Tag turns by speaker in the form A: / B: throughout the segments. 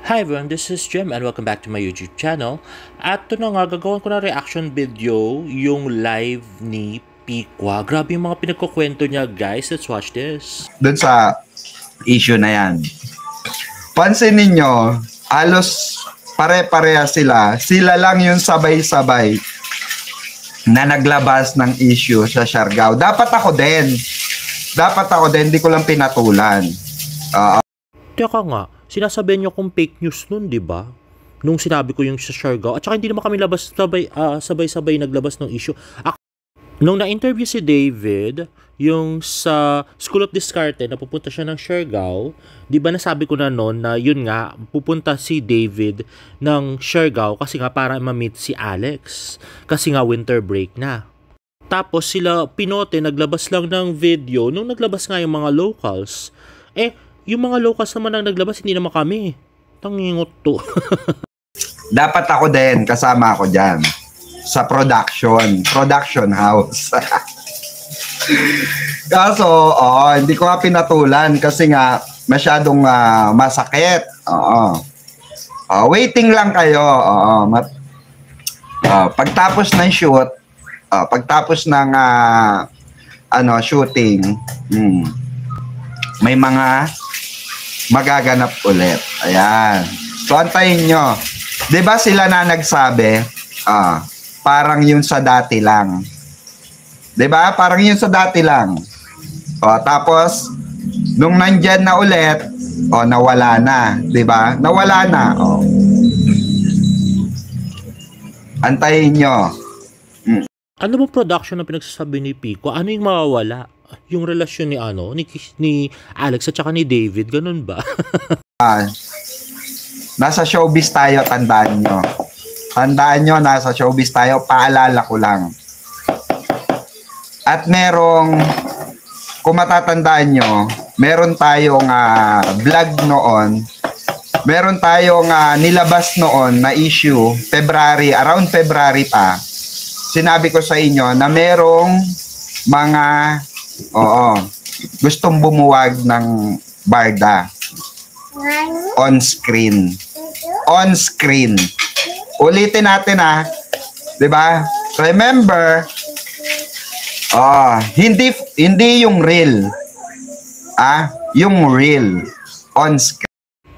A: Hi everyone, this is Jim and welcome back to my YouTube channel. At ito na nga, gagawin ko na reaction video yung live ni Pikwa. Grabe yung mga pinagkukwento niya, guys. Let's watch this.
B: Doon sa issue na yan. Pansin ninyo, halos pare-pareha sila. Sila lang yung sabay-sabay na naglabas ng issue sa Siargao. Dapat ako din, di ko lang pinatulan.
A: Teka nga, sinasabi niyo kung fake news nun, di ba? Nung sinabi ko yung sa Siargao. At saka hindi naman kami sabay-sabay naglabas ng issue. Nung na-interview si David, yung sa School of Discarte na pupunta siya ng Siargao, di ba nasabi ko na noon na yun nga, pupunta si David ng Siargao kasi nga para ma-meet si Alex. Kasi nga winter break na. Tapos sila Pinote naglabas lang ng video nung naglabas nga yung mga locals. Yung mga locals naman ang naglabas, hindi naman kami. Tangingot to.
B: Dapat ako din, kasama ako dyan. Sa production house. Kaso, hindi ko nga pinatulan kasi nga masyadong masakit. Waiting lang kayo. Pagtapos ng shoot, pagtapos ng shooting, may mga magaganap ulit. Ayan. So, antayin nyo. Diba sila na nagsabi, parang yun sa dati lang. Diba? Parang yun sa dati lang. Tapos, nung nandyan na ulit, nawala na. Diba? Nawala na. Antayin nyo.
A: Ano ba production na pinagsasabi ni Pico? Ano yung mawawala? Yung relasyon ni Alex at saka ni David, ganun ba?
B: Nasa showbiz tayo, tandaan nyo. Tandaan nyo, nasa showbiz tayo, paalala ko lang. At merong, kung matatandaan nyo, meron tayong vlog noon, meron tayong nilabas noon na issue, around February pa. Sinabi ko sa inyo na merong mga gustong bumuwag ng barda on screen. On screen. Ulitin natin 'di ba? Remember, hindi yung real. Yung real on screen.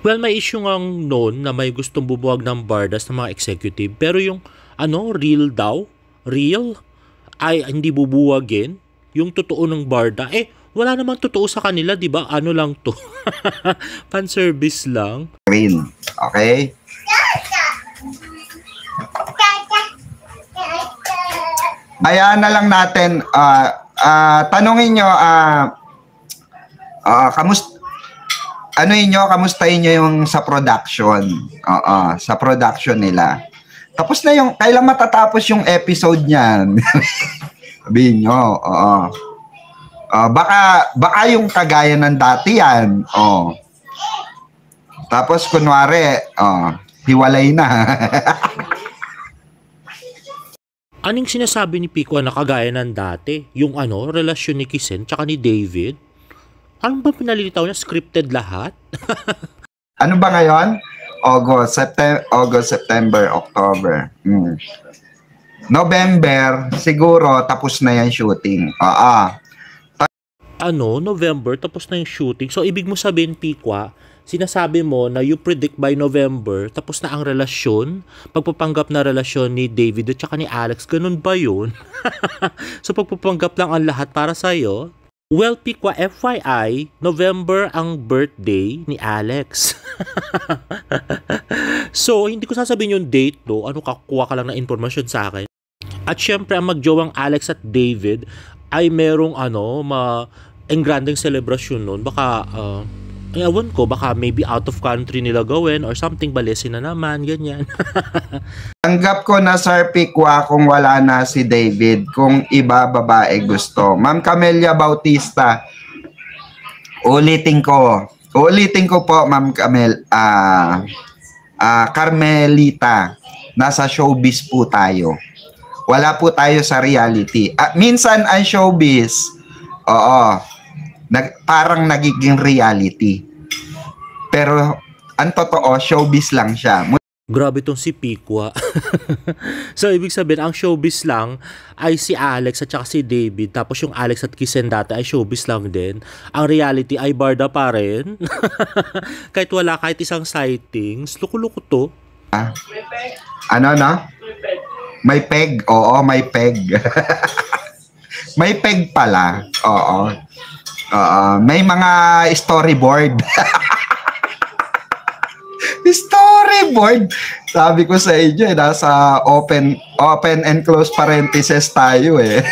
A: Well, may issue ngang noon na may gustong bumuwag ng bardas ng mga executive, pero yung real daw? Real? Ay, hindi bubuwagin? Yung totoo ng barda? Wala namang totoo sa kanila, di ba? Ano lang to? Fan service lang.
B: Green. Okay? Hayaan na lang natin, tanungin nyo, kamustahin nyo yung sa production. Sa production nila. Tapos na yung, kailan matatapos yung episode niyan? Sabihin nyo, baka yung kagaya ng dati yan. Tapos kunwari, hiwalay na.
A: Anong sinasabi ni Pico na kagaya ng dati? Yung relasyon ni Kisen tsaka ni David? Ano ba pinalilitaw niya? Scripted lahat?
B: Ano ba ngayon? August, September, October. November, siguro tapos na yan shooting.
A: November, tapos na yung shooting. So, ibig mo sabihin, Pikwa, sinasabi mo na you predict by November, tapos na ang relasyon, pagpapanggap na relasyon ni David at saka ni Alex, ganun ba yun? So, pagpapanggap lang ang lahat para sa'yo? Well, Pikwa, FYI, November ang birthday ni Alex. So, hindi ko sasabihin yung date, no? Kakuha ka lang ng informasyon sa akin. At syempre, ang magjowang Alex at David ay merong engranding celebration nun. Baka, ewan ko, baka maybe out of country nila gawin or something, balesin na naman, ganyan.
B: Tanggap ko na, Sir Pikwa, kung wala na si David, kung iba babae gusto. Ma'am Camelia Bautista, ulitin ko po, Ma'am Carmelita, nasa showbiz po tayo. Wala po tayo sa reality. Minsan ang showbiz, parang nagiging reality. Pero ang totoo, showbiz lang siya.
A: Grabe tong si Pikwa. So, ibig sabihin, ang showbiz lang ay si Alex at saka si David. Tapos yung Alex at Kisen dati ay showbiz lang din. Ang reality ay barda pa rin. kahit isang sightings. Luko-luko to.
B: Ano na? May peg. Oo, may peg. May peg pala. Oo. May mga storyboard. Storyboard. Sabi ko sa inyo, nasa open and close parentheses tayo eh.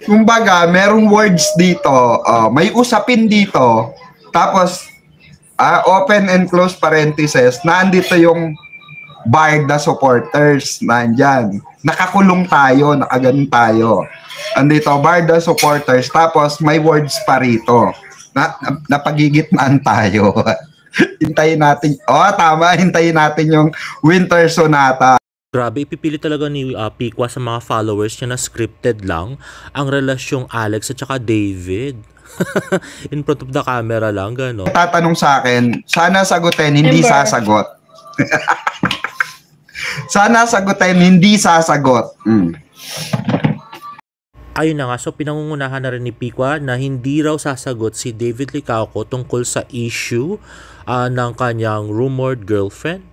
B: Kumbaga, merong words dito, may usapin dito, tapos open and close parentheses, nandito yung Barda supporters, nandyan. Nakakulong tayo, nakaganon tayo. Andito, Barda supporters, tapos may words pa rito. Napagigitnaan tayo. Hintayin natin. Tama. Hintayin natin yung Winter Sonata.
A: Grabe, ipipili talaga ni Pikwa sa mga followers niya na scripted lang ang relasyong Alex at saka David. In front of the camera lang, gano'n.
B: Tatanong sa akin, sana sagutin, hindi sasagot. Sana sagutin, hindi sasagot.
A: Ayun na nga, so pinangungunahan na rin ni Pikwa na hindi raw sasagot si David Licauco tungkol sa issue ng kanyang rumored girlfriend.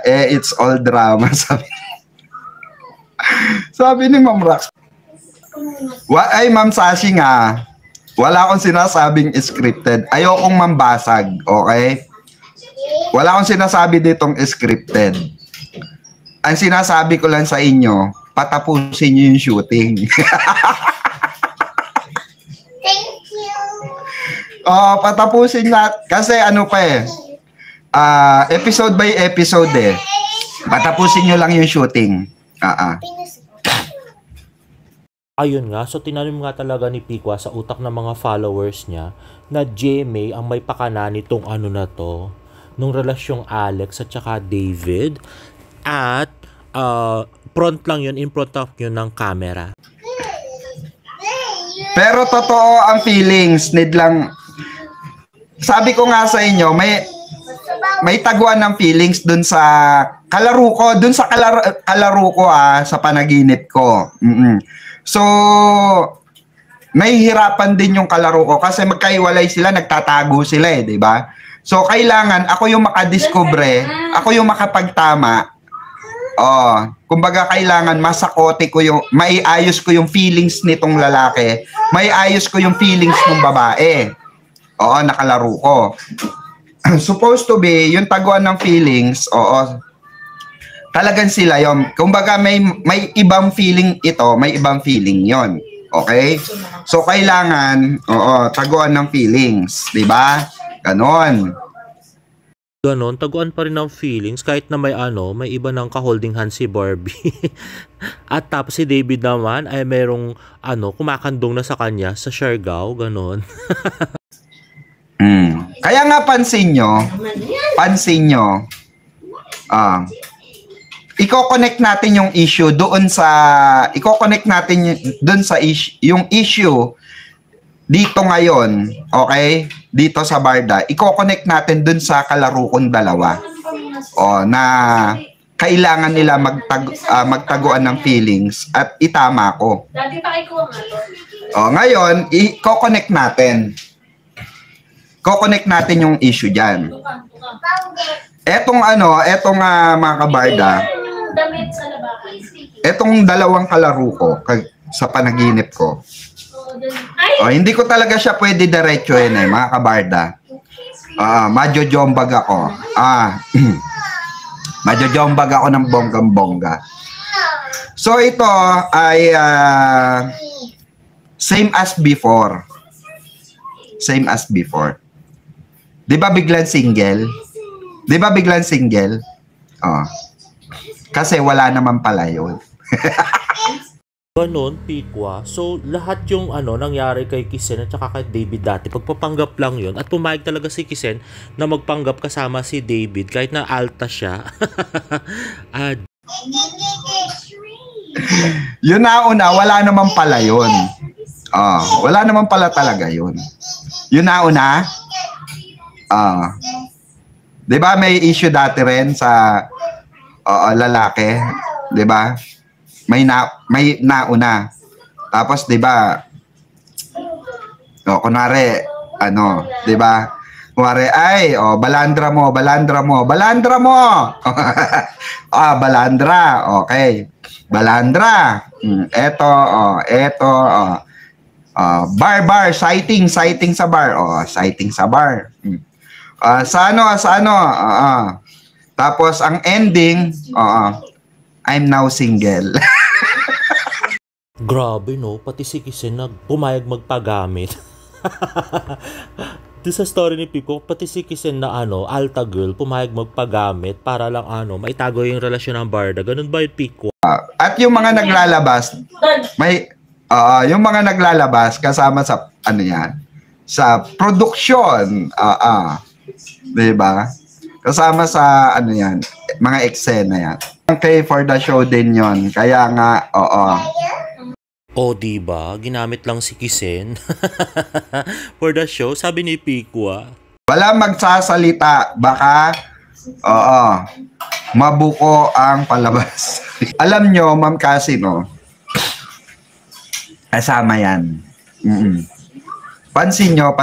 B: It's all drama, sabi ni Ma'am Rax. Ay, Ma'am Sashi nga, wala akong sinasabing scripted. Ayokong mambasag, okay? Wala akong sinasabi ditong scripted. Ang sinasabi ko lang sa inyo, patapusin nyo yung shooting.
C: Thank you.
B: Patapusin na. Kasi ano pa eh. Episode by episode eh. Patapusin nyo lang yung shooting.
A: Ayun nga, so tinanim nga talaga ni Pikwa sa utak ng mga followers niya na GMA ang may pakana nitong ano na to, nung relasyong Alex at saka David. At front lang yun, in front of yun ng camera.
B: Pero totoo ang feelings, need lang. Sabi ko nga sa inyo, may taguan ng feelings dun sa kalaro ko, sa panaginip ko. So, nahihirapan din yung kalaro ko kasi magkaiwalay sila, nagtatago sila eh, di ba? So, kailangan ako yung makadiskubre, ako yung makapagtama. Kumbaga kailangan masakote ko yung, maiayos ko yung feelings nitong lalaki, maiayos ko yung feelings ng babae. Nakalaro ko. Supposed to be, yung taguan ng feelings, talagang sila yon. Kumbaga may ibang feeling ito, may ibang feeling yon. Okay? So kailangan, taguan ng feelings, 'di ba? Ganon.
A: Ganon, taguan pa rin ng feelings kahit na may iba ng ka-holding hand si Barbie. At tapos si David naman ay merong kumakandong na sa kanya sa Siargao, ganon.
B: Kaya nga pansin nyo, i-connect natin yung issue doon sa, yung issue dito ngayon, okay? Dito sa Barda, i-connect natin doon sa kalaro kong dalawa. Na kailangan nila magtaguan ng feelings at itama ko.
C: Dati pa ikaw nga to.
B: Ngayon, i-connect natin. Connect natin yung issue diyan. Etong mga kabarda,
C: Damit sa labakan.
B: etong dalawang kalaro ko sa panaginip ko. Hindi ko talaga siya pwede diretsuhin eh, mga kabarda. Majojombag ako. Majojombag ako ng bonggang-bongga. So ito ay same as before. Same as before. 'Di ba biglang single? Kasi wala naman pala 'yun.
A: Ganon, Pikwa. So, lahat yung nangyari kay Kisen at saka kay David dati, pagpapanggap lang yun. At pumayag talaga si Kisen na magpanggap kasama si David kahit na alta siya.
B: Yun nauna, wala naman pala yun. Wala naman pala talaga yun. Yun nauna, Ah, 'di ba may issue dati rin sa lalaki, 'di ba? May nauna. Tapos 'di ba, kunwari ano, 'di ba? Kunwari ay, balandra mo. Balandra. Okay. Balandra. Eto, bar, sighting sa bar. Sighting sa bar. Sa ano. Tapos ang ending, I'm now single.
A: Grabe no, pati si Kisen pumayag magpagamit. Doon sa story ni Pico, pati si Kisen na alta girl, pumayag magpagamit para lang maitago yung relasyon ng barda. Ganun ba yung Pico?
B: At yung mga naglalabas, yung mga naglalabas kasama sa yan, sa production, 'di ba? Kasama sa yan, mga eksena yan. Okay, for the show din yon. Kaya nga,
A: O diba, ginamit lang si Kisen for the show, sabi ni Pico.
B: Wala magsasalita, baka mabuko ang palabas. Alam nyo, Ma'am Cassie, no? Kasama yan. Pansin nyo.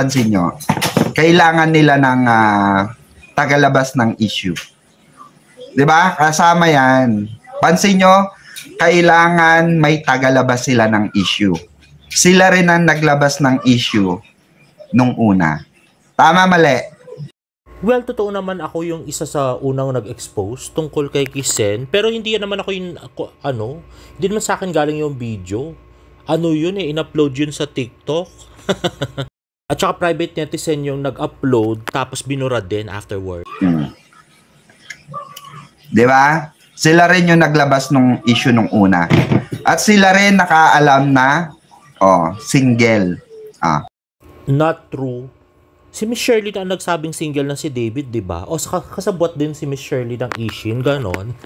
B: Kailangan nila ng tagalabas ng issue. 'Di ba? Kasama yan. Pansin nyo, kailangan may tagalabas sila ng issue. Sila rin ang naglabas ng issue nung una. Tama, mali?
A: Well, totoo naman ako yung isa sa unang nag-expose tungkol kay Kisen. Pero hindi naman ako yung, hindi naman sa akin galing yung video. In-upload yun sa TikTok. At saka private netizen yung nag-upload, tapos binura din afterward.
B: Di ba? Sila rin yung naglabas ng issue nung una. At sila rin nakaalam na, single.
A: Not true. Si Miss Shirley na ang nagsabing single na si David, di ba? O kasabwat din si Miss Shirley ng Ishin, ganon.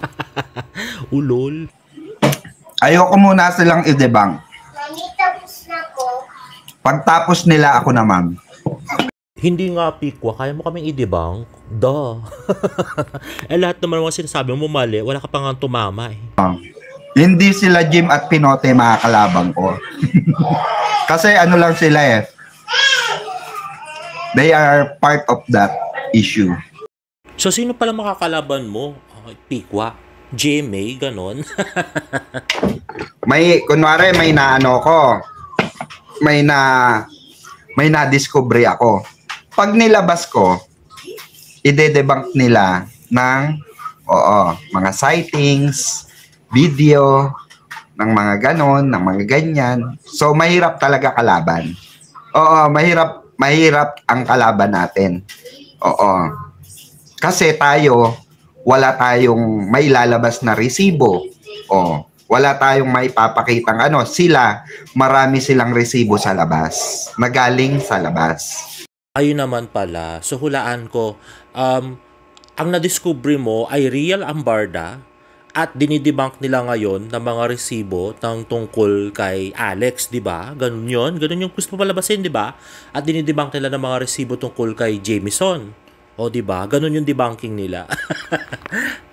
A: Ulol.
B: Ayoko muna silang i-debunk.
C: Mami, tapos na ko.
B: Pagtapos nila ako naman.
A: Hindi nga, Pikwa, kaya mo kaming i-debunk? Duh. Lahat naman mga sinasabi mo mali, wala ka pa nga tumama eh.
B: Hindi sila Jim at Pinote makakalabang ko. Kasi lang sila eh. They are part of that issue.
A: So, sino pala makakalaban mo? Pikwa? GMA, ganon?
B: Kunwari, may na-discovery ako. Pag nilabas ko, ide-debunk nila ng mga sightings, video, ng mga ganon, ng mga ganyan. So, mahirap talaga kalaban. Mahirap ang kalaban natin. Kasi wala tayong may lalabas na resibo. Wala tayong may papakitang marami silang resibo sa labas. Nagaling sa labas.
A: Ayun naman pala. So, hulaan ko, ang nadiscovery mo ay real ang barda at dinidebunk nila ngayon ng mga resibo ng tungkol kay Alex, di ba? Ganun yun. Ganun yung gusto palabasin, di ba? At dinidebunk nila ng mga resibo tungkol kay Jamison. O, di ba? Ganun yung debunking nila.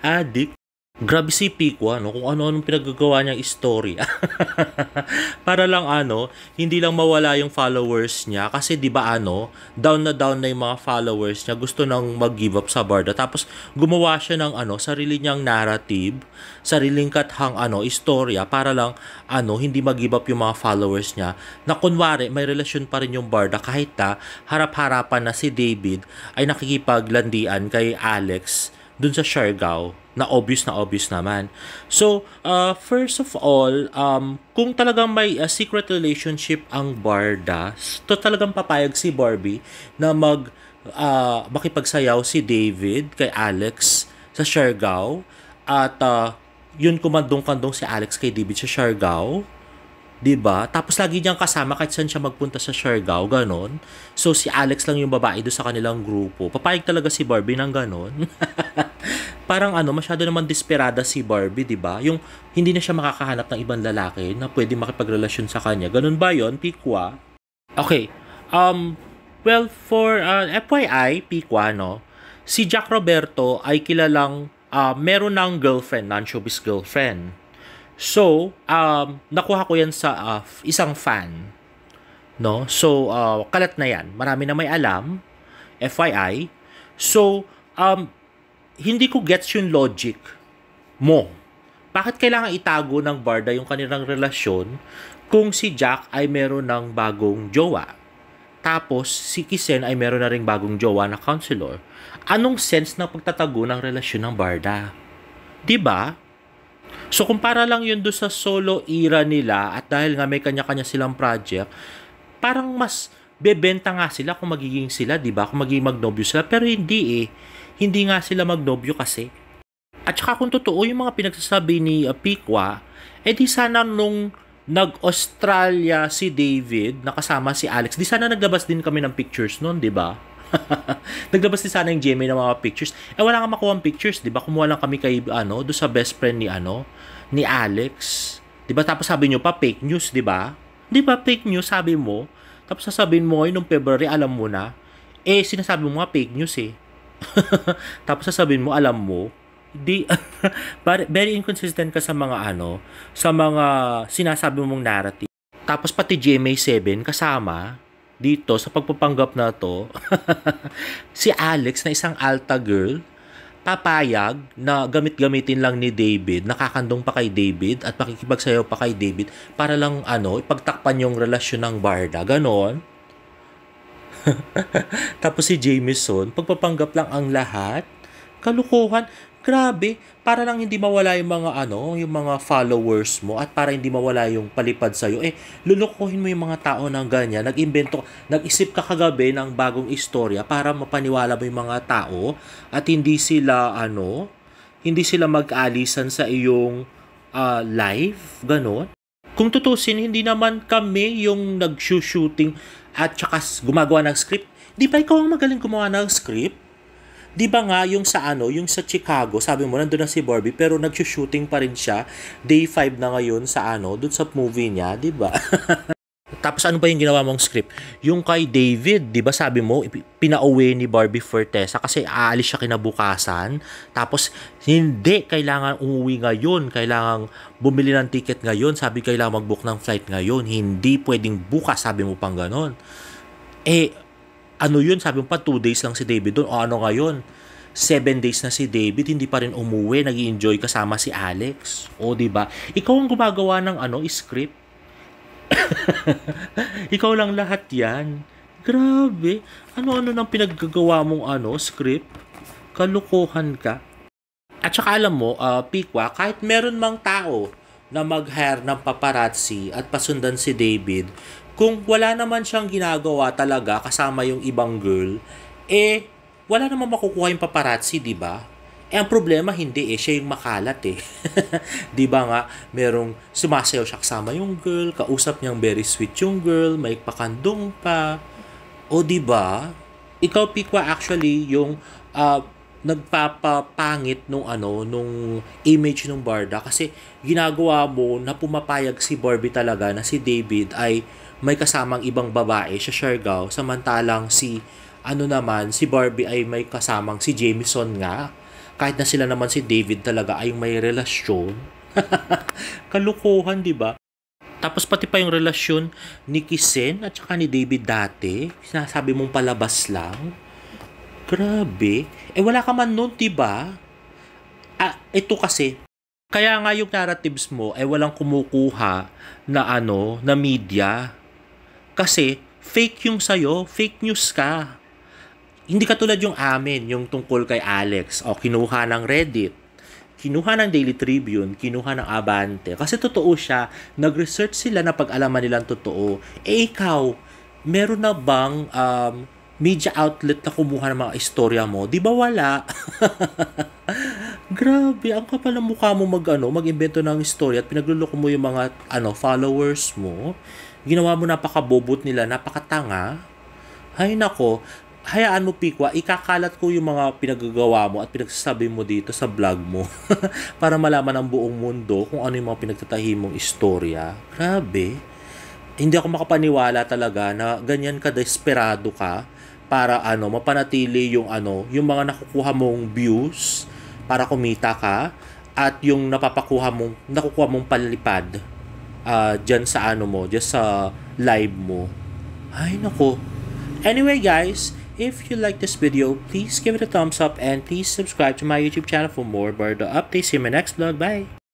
A: Adik. Grabe si Pico, kung ano-anong pinagagawa niyang story. Para lang hindi lang mawala yung followers niya kasi 'di ba down na yung mga followers niya, gusto nang mag-give up sa barda. Tapos gumawa siya ng sarili niyang narrative, sariling kathang istorya para lang hindi mag-give up yung mga followers niya. Na kunwari may relasyon pa rin yung barda kahit harap-harapan na si David ay nakikipaglandian kay Alex dun sa Siargao. Na obvious naman. So, first of all, kung talagang may secret relationship ang barda, to talagang papayag si Barbie na makipagsayaw si David kay Alex sa Siargao at yun kumandong-kandong si Alex kay David sa Siargao. Diba? Tapos lagi niyang kasama kahit saan siya magpunta sa Siargao, ganon. So, si Alex lang yung babae doon sa kanilang grupo. Papayag talaga si Barbie ng ganon. Parang masyado naman desperada si Barbie, diba? Yung hindi na siya makakahanap ng ibang lalaki na pwede makipagrelasyon sa kanya. Ganon ba yon, Pikwa? Okay. Well, for FYI, Pikwa, no, si Jack Roberto ay kilalang meron ng girlfriend, non-showbiz girlfriend. So, nakuha ko yan sa isang fan. No? So, kalat na yan. Marami na may alam. FYI. So, hindi ko gets yung logic mo. Bakit kailangan itago ng Barda yung kanilang relasyon kung si Jack ay meron ng bagong jowa? Tapos, si Kisen ay meron na ring bagong jowa na counselor. Anong sense ng pagtatago ng relasyon ng Barda? Diba? So, kumpara lang yun doon sa solo era nila at dahil nga may kanya-kanya silang project, parang mas bebenta nga sila kung magiging sila, diba? Kung magiging magnobyo sila. Pero hindi eh. Hindi nga sila magnobyo kasi. At saka kung totoo yung mga pinagsasabi ni Pikwa, di sana nung nag-Australia si David, nakasama si Alex, di sana naglabas din kami ng pictures noon, di ba? Naglabas din sana yung GMA ng mga pictures. Wala nga makuha pictures, di ba? Kumuha lang kami kay, doon sa best friend ni, ni Alex. Di ba? Tapos sabi nyo pa, fake news, di ba? Di ba, fake news, sabi mo? Tapos sasabihin mo ngayon, nung February, alam mo na. Sinasabi mo nga fake news eh. Tapos sasabihin mo, alam mo, very inconsistent ka sa mga sa mga sinasabi mong narrative. Tapos pati GMA7 kasama dito sa pagpapanggap na to. Si Alex na isang alta girl, papayag na gamit-gamitin lang ni David, nakakandong pa kay David at pakikipagsayaw pa kay David para lang ipagtakpan yung relasyon ng Barda, ganon. Tapos si Jameson, pagpapanggap lang ang lahat. Kalukuhan. Grabe, para lang hindi mawala yung mga yung mga followers mo at para hindi mawala yung palipad sa'yo. Lulukuhin mo yung mga tao ng ganyan. Nag-isip ka kagabi ng bagong istorya para mapaniwala mo yung mga tao at hindi sila mag-alisan sa iyong live, ganon. Kung tutusin, hindi naman kami yung nag-shooting at saka gumagawa ng script. Di ba ikaw ang magaling gumawa ng script? Di ba nga yung sa Chicago, sabi mo nandun na si Barbie pero nag-shooting pa rin siya. Day 5 na ngayon sa dun sa movie niya, di ba? Tapos ano ba yung ginawa mong script? Yung kay David, di ba sabi mo, pinauwi ni Barbie Fortesa kasi aalis siya kinabukasan. Tapos hindi, kailangan umuwi ngayon. Kailangan bumili ng ticket ngayon. Sabi kailangan mag-book ng flight ngayon. Hindi pwedeng bukas, sabi mo pang ganon. Yun, sabi mo pa 2 days lang si David doon. Ngayon? 7 days na si David, hindi pa rin umuwi, nag-i-enjoy kasama si Alex. Di ba? Ikaw ang gumagawa ng script. Ikaw lang lahat yan. Grabe. Ano-ano nang pinaggagawa mong script? Kalukuhan ka. At saka alam mo, Pikwa, kahit meron mang tao na mag-hire ng paparazzi at pasundan si David, kung wala naman siyang ginagawa talaga kasama yung ibang girl, wala naman makukuha yung paparazzi, di ba? Ang problema hindi siya yung makalat eh. Di ba nga, merong sumasayaw siya kasama yung girl, kausap niyang very sweet yung girl, may pakandong pa. Di ba? Ikaw, Pikwa, actually, yung nagpapapangit nung image ng Barda kasi ginagawa mo na pumapayag si Barbie talaga na si David ay may kasamang ibang babae sa Siargao, samantalang si Barbie ay may kasamang si Jameson nga, kahit na sila naman si David talaga ay may relasyon. Kalukuhan, di ba? Tapos pati pa yung relasyon ni Kisen at saka ni David dati, sinasabi mong palabas lang. Grabe. Wala ka man nun, di ba? Ito kasi, kaya nga yung narratives mo walang kumukuha na media. Kasi fake yung sayo, fake news ka. Hindi katulad yung amin, yung tungkol kay Alex. Kinuha ng Reddit, kinuha ng Daily Tribune, kinuha ng Abante. Kasi totoo siya, nag-research sila na pag-alaman nilang totoo. Ikaw, meron na bang media outlet na kumuha ng mga istorya mo? Di ba wala? Grabe, ang kapal ng mukha mo mag-invento ng istorya at pinagluloko mo yung mga followers mo. Ginawa mo napakabobot nila, napakatanga. Hay nako, hayaan mo, Pikwa, ikakalat ko yung mga pinagagawa mo at pinagsasabi mo dito sa vlog mo para malaman ng buong mundo kung ano yung mga pinagtatahi mong istorya. Grabe. Hindi ako makapaniwala talaga na ganyan ka desperado ka para mapanatili yung yung mga nakukuha mong views para kumita ka at yung nakukuha mong palipad diyan sa diyan sa live mo. Ay nako. Anyway guys, if you like this video, please give it a thumbs up and please subscribe to my YouTube channel for more bird updates. See you in my next vlog. Bye!